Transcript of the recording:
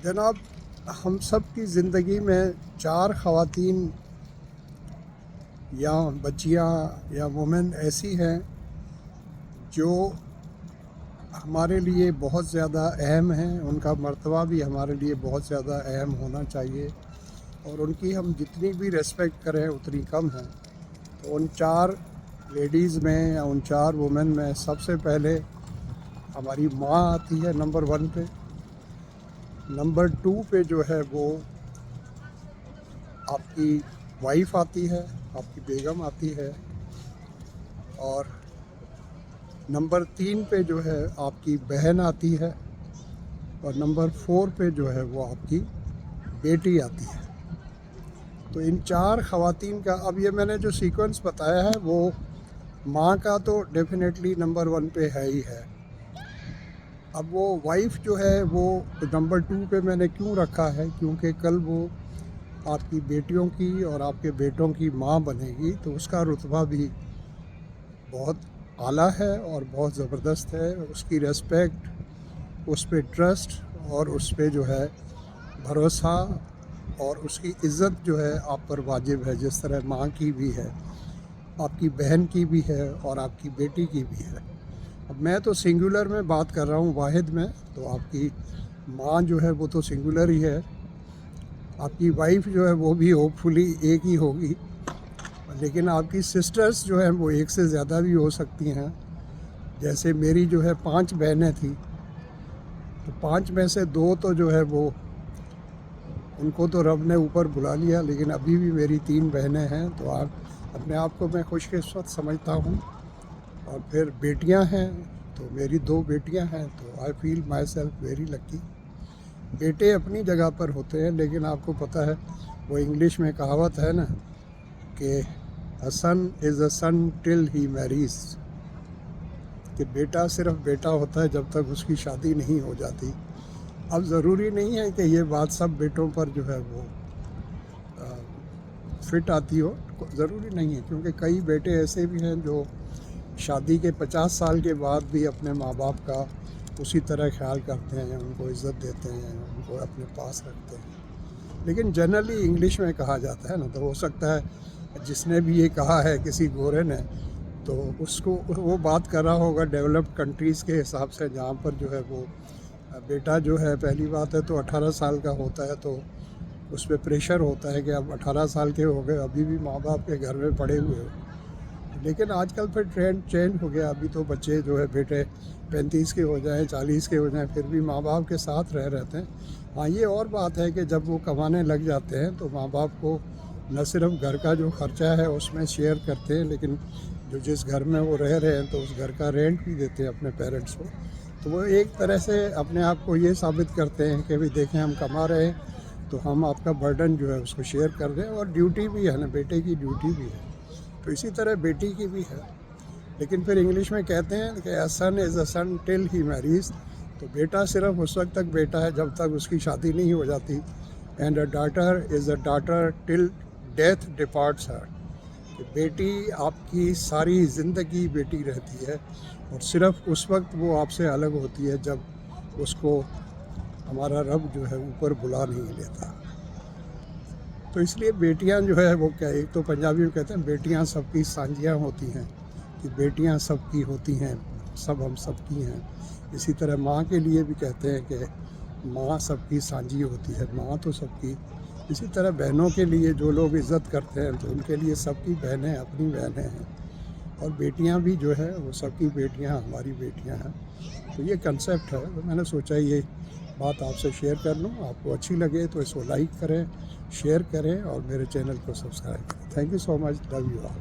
जनाब, हम सब की ज़िंदगी में 4 ख़वातीन या बच्चियाँ या वुमेन ऐसी हैं जो हमारे लिए बहुत ज़्यादा अहम हैं। उनका मर्तबा भी हमारे लिए बहुत ज़्यादा अहम होना चाहिए और उनकी हम जितनी भी रेस्पेक्ट करें उतनी कम है। तो उन 4 लेडीज़ में या उन 4 वुमेन में सबसे पहले हमारी माँ आती है नंबर 1 पे। नंबर 2 पे जो है वो आपकी वाइफ आती है, आपकी बेगम आती है। और नंबर 3 पे जो है आपकी बहन आती है और नंबर 4 पे जो है वो आपकी बेटी आती है। तो इन 4 ख़वातीन का अब ये मैंने जो सीक्वेंस बताया है वो माँ का तो डेफिनेटली नंबर 1 पे है ही है। अब वो वाइफ जो है वो नंबर 2 पे मैंने क्यों रखा है, क्योंकि कल वो आपकी बेटियों की और आपके बेटों की माँ बनेगी तो उसका रुतबा भी बहुत आला है और बहुत ज़बरदस्त है। उसकी रेस्पेक्ट, उस पे ट्रस्ट और उस पे जो है भरोसा और उसकी इज़्ज़त जो है आप पर वाजिब है, जिस तरह माँ की भी है, आपकी बहन की भी है और आपकी बेटी की भी है। अब मैं तो सिंगुलर में बात कर रहा हूँ, वाहिद में, तो आपकी माँ जो है वो तो सिंगुलर ही है। आपकी वाइफ जो है वो भी होपफुली एक ही होगी, लेकिन आपकी सिस्टर्स जो हैं वो एक से ज़्यादा भी हो सकती हैं। जैसे मेरी जो है 5 बहनें थी, तो 5 में से 2 तो जो है वो उनको तो रब ने ऊपर बुला लिया, लेकिन अभी भी मेरी 3 बहनें हैं। तो आप अपने आप को मैं खुशकिस्मत समझता हूँ। और फिर बेटियां हैं, तो मेरी 2 बेटियां हैं, तो I feel my self very lucky. बेटे अपनी जगह पर होते हैं, लेकिन आपको पता है वो इंग्लिश में कहावत है ना कि a son is a son till he marries, कि बेटा सिर्फ बेटा होता है जब तक उसकी शादी नहीं हो जाती। अब ज़रूरी नहीं है कि ये बात सब बेटों पर जो है वो फिट आती हो, ज़रूरी नहीं है, क्योंकि कई बेटे ऐसे भी हैं जो शादी के 50 साल के बाद भी अपने माँ बाप का उसी तरह ख्याल करते हैं, उनको इज़्ज़त देते हैं, उनको अपने पास रखते हैं। लेकिन जनरली इंग्लिश में कहा जाता है ना, तो हो सकता है जिसने भी ये कहा है किसी गोरे ने, तो उसको वो बात कर रहा होगा डेवलप्ड कंट्रीज़ के हिसाब से, जहाँ पर जो है वो बेटा जो है पहली बात है तो 18 साल का होता है, तो उस पर प्रेशर होता है कि अब 18 साल के हो गए, अभी भी माँ बाप के घर में पड़े हुए हो। लेकिन आजकल फिर ट्रेंड चेंज हो गया। अभी तो बच्चे जो है बेटे 35 के हो जाएं, 40 के हो जाएं, फिर भी माँ बाप के साथ रहते हैं। हाँ, ये और बात है कि जब वो कमाने लग जाते हैं तो माँ बाप को न सिर्फ घर का जो खर्चा है उसमें शेयर करते हैं, लेकिन जो जिस घर में वो रह रहे हैं तो उस घर का रेंट भी देते हैं अपने पेरेंट्स को। तो वो एक तरह से अपने आप को ये साबित करते हैं कि भाई देखें, हम कमा रहे हैं तो हम आपका बर्डन जो है उसको शेयर कर रहे हैं। और ड्यूटी भी है ना, बेटे की ड्यूटी भी है, तो इसी तरह बेटी की भी है। लेकिन फिर इंग्लिश में कहते हैं कि a son is a son till he marries, तो बेटा सिर्फ उस वक्त तक बेटा है जब तक उसकी शादी नहीं हो जाती। And a daughter is a daughter till death departs her, कि बेटी आपकी सारी ज़िंदगी बेटी रहती है और सिर्फ उस वक्त वो आपसे अलग होती है जब उसको हमारा रब जो है ऊपर बुला नहीं लेता। तो इसलिए बेटियां जो है वो क्या, एक तो पंजाबी में कहते हैं बेटियां सबकी सांझियाँ होती हैं, कि बेटियां सबकी होती हैं, सब हम सबकी हैं। इसी तरह माँ के लिए भी कहते हैं कि माँ सबकी सांझी होती है, माँ तो सबकी। इसी तरह बहनों के लिए जो लोग इज़्ज़त करते हैं तो उनके लिए सबकी बहनें अपनी बहनें हैं, और बेटियां भी जो है वो सबकी बेटियां हमारी बेटियां हैं। तो ये कंसेप्ट है, तो मैंने सोचा ये बात आपसे शेयर कर लूँ। आपको अच्छी लगे तो इसको लाइक करें, शेयर करें और मेरे चैनल को सब्सक्राइब करें। Thank you so much, love you all.